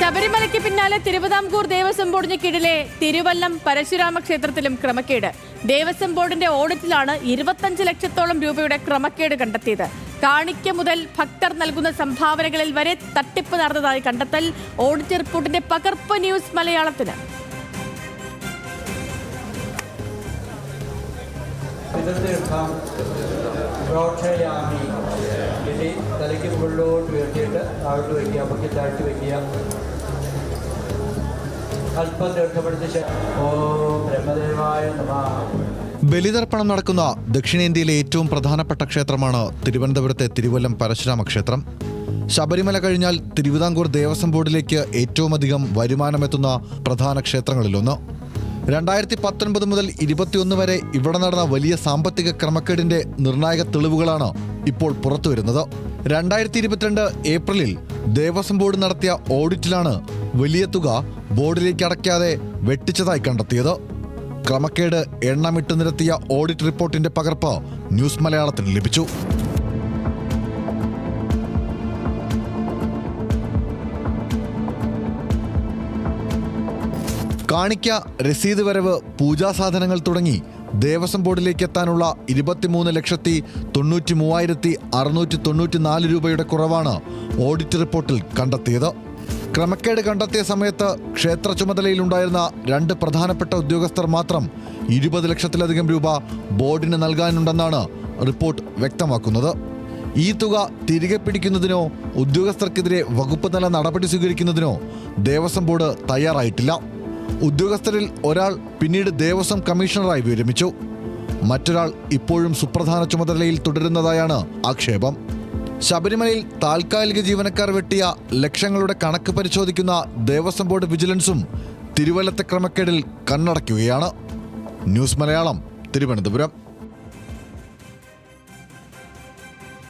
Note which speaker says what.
Speaker 1: ശബരിമലയ്ക്ക് പിന്നാലെ തിരുവിതാംകൂർ ദേവസ്വം ബോർഡിന് കീഴിലെ തിരുവല്ലം പരശുരാമ ക്ഷേത്രത്തിലും ക്രമക്കേട്. ദേവസ്വം ബോർഡിന്റെ ഓഡിറ്റിലാണ് 25 ലക്ഷത്തോളം രൂപയുടെ ക്രമക്കേട് കണ്ടെത്തിയത്. കാണിക്ക മുതൽ ഭക്തർ നൽകുന്ന സംഭാവനകളിൽ വരെ തട്ടിപ്പ് നടന്നതായി കണ്ടെത്തൽ. ഓഡിറ്റ് റിപ്പോർട്ടിന്റെ പകർപ്പ് ന്യൂസ് മലയാളത്തിന്.
Speaker 2: തലയ്ക്ക് മുകളിലോട്ട് ഉയർത്തിയിട്ട് താഴോട്ട് വയ്ക്കുക, പൊക്കി താഴ്ത്തി വയ്ക്കുക. അല്പം ദീർഘപ്പെടുത്തി ഓം ബ്രഹ്മദേവായ നമഃ.
Speaker 3: ബലിതർപ്പണം നടക്കുന്ന ദക്ഷിണേന്ത്യയിലെ ഏറ്റവും പ്രധാനപ്പെട്ട ക്ഷേത്രമാണ് തിരുവനന്തപുരത്തെ തിരുവല്ലം പരശുരാമ ക്ഷേത്രം. ശബരിമല കഴിഞ്ഞാൽ തിരുവിതാംകൂർ ദേവസ്വം ബോർഡിലേക്ക് ഏറ്റവും അധികം വരുമാനമെത്തുന്ന പ്രധാന ക്ഷേത്രങ്ങളിലൊന്ന്. 2019 മുതൽ 2021 വരെ ഇവിടെ നടന്ന വലിയ സാമ്പത്തിക ക്രമക്കേടിന്റെ നിർണായക തെളിവുകളാണ് ഇപ്പോൾ പുറത്തുവരുന്നത്. 2022 ഏപ്രിലിൽ ദേവസ്വം ബോർഡ് നടത്തിയ ഓഡിറ്റിലാണ് വലിയ തുക ബോർഡിലേക്ക് അടയ്ക്കാതെ വെട്ടിച്ചതായി കണ്ടെത്തിയത്. ക്രമക്കേട് എണ്ണമിട്ട് നിരത്തിയ ഓഡിറ്റ് റിപ്പോർട്ടിന്റെ പകർപ്പ് ന്യൂസ് മലയാളത്തിന് ലഭിച്ചു. കാണിക്ക, രസീത് വരവ്, പൂജാസാധനങ്ങൾ തുടങ്ങി ദേവസ്വം ബോർഡിലേക്ക് എത്താനുള്ള 23,93,694 രൂപയുടെ കുറവാണ് ഓഡിറ്റ് റിപ്പോർട്ടിൽ കണ്ടെത്തിയത്. ക്രമക്കേട് കണ്ടെത്തിയ സമയത്ത് ക്ഷേത്ര ചുമതലയിലുണ്ടായിരുന്ന 2 പ്രധാനപ്പെട്ട ഉദ്യോഗസ്ഥർ മാത്രം 20 ലക്ഷത്തിലധികം രൂപ ബോർഡിന് നൽകാനുണ്ടെന്നാണ് റിപ്പോർട്ട് വ്യക്തമാക്കുന്നത്. ഈ തുക തിരികെ പിടിക്കുന്നതിനോ ഉദ്യോഗസ്ഥർക്കെതിരെ വകുപ്പ് തല നടപടി സ്വീകരിക്കുന്നതിനോ ദേവസ്വം ബോർഡ് തയ്യാറായിട്ടില്ല. ഉദ്യോഗസ്ഥരിൽ ഒരാൾ പിന്നീട് ദേവസ്വം കമ്മീഷണറായി വിരമിച്ചു. മറ്റൊരാൾ ഇപ്പോഴും സുപ്രധാന ചുമതലയിൽ തുടരുന്നതായാണ് ആക്ഷേപം. ശബരിമലയിൽ താൽക്കാലിക ജീവനക്കാർ വെട്ടിയ ലക്ഷങ്ങളുടെ കണക്ക് പരിശോധിക്കുന്ന ദേവസ്വം ബോർഡ് വിജിലൻസും തിരുവല്ലത്തെ ക്രമക്കേടിൽ കണ്ണടയ്ക്കുകയാണ്. ന്യൂസ് മലയാളം, തിരുവനന്തപുരം.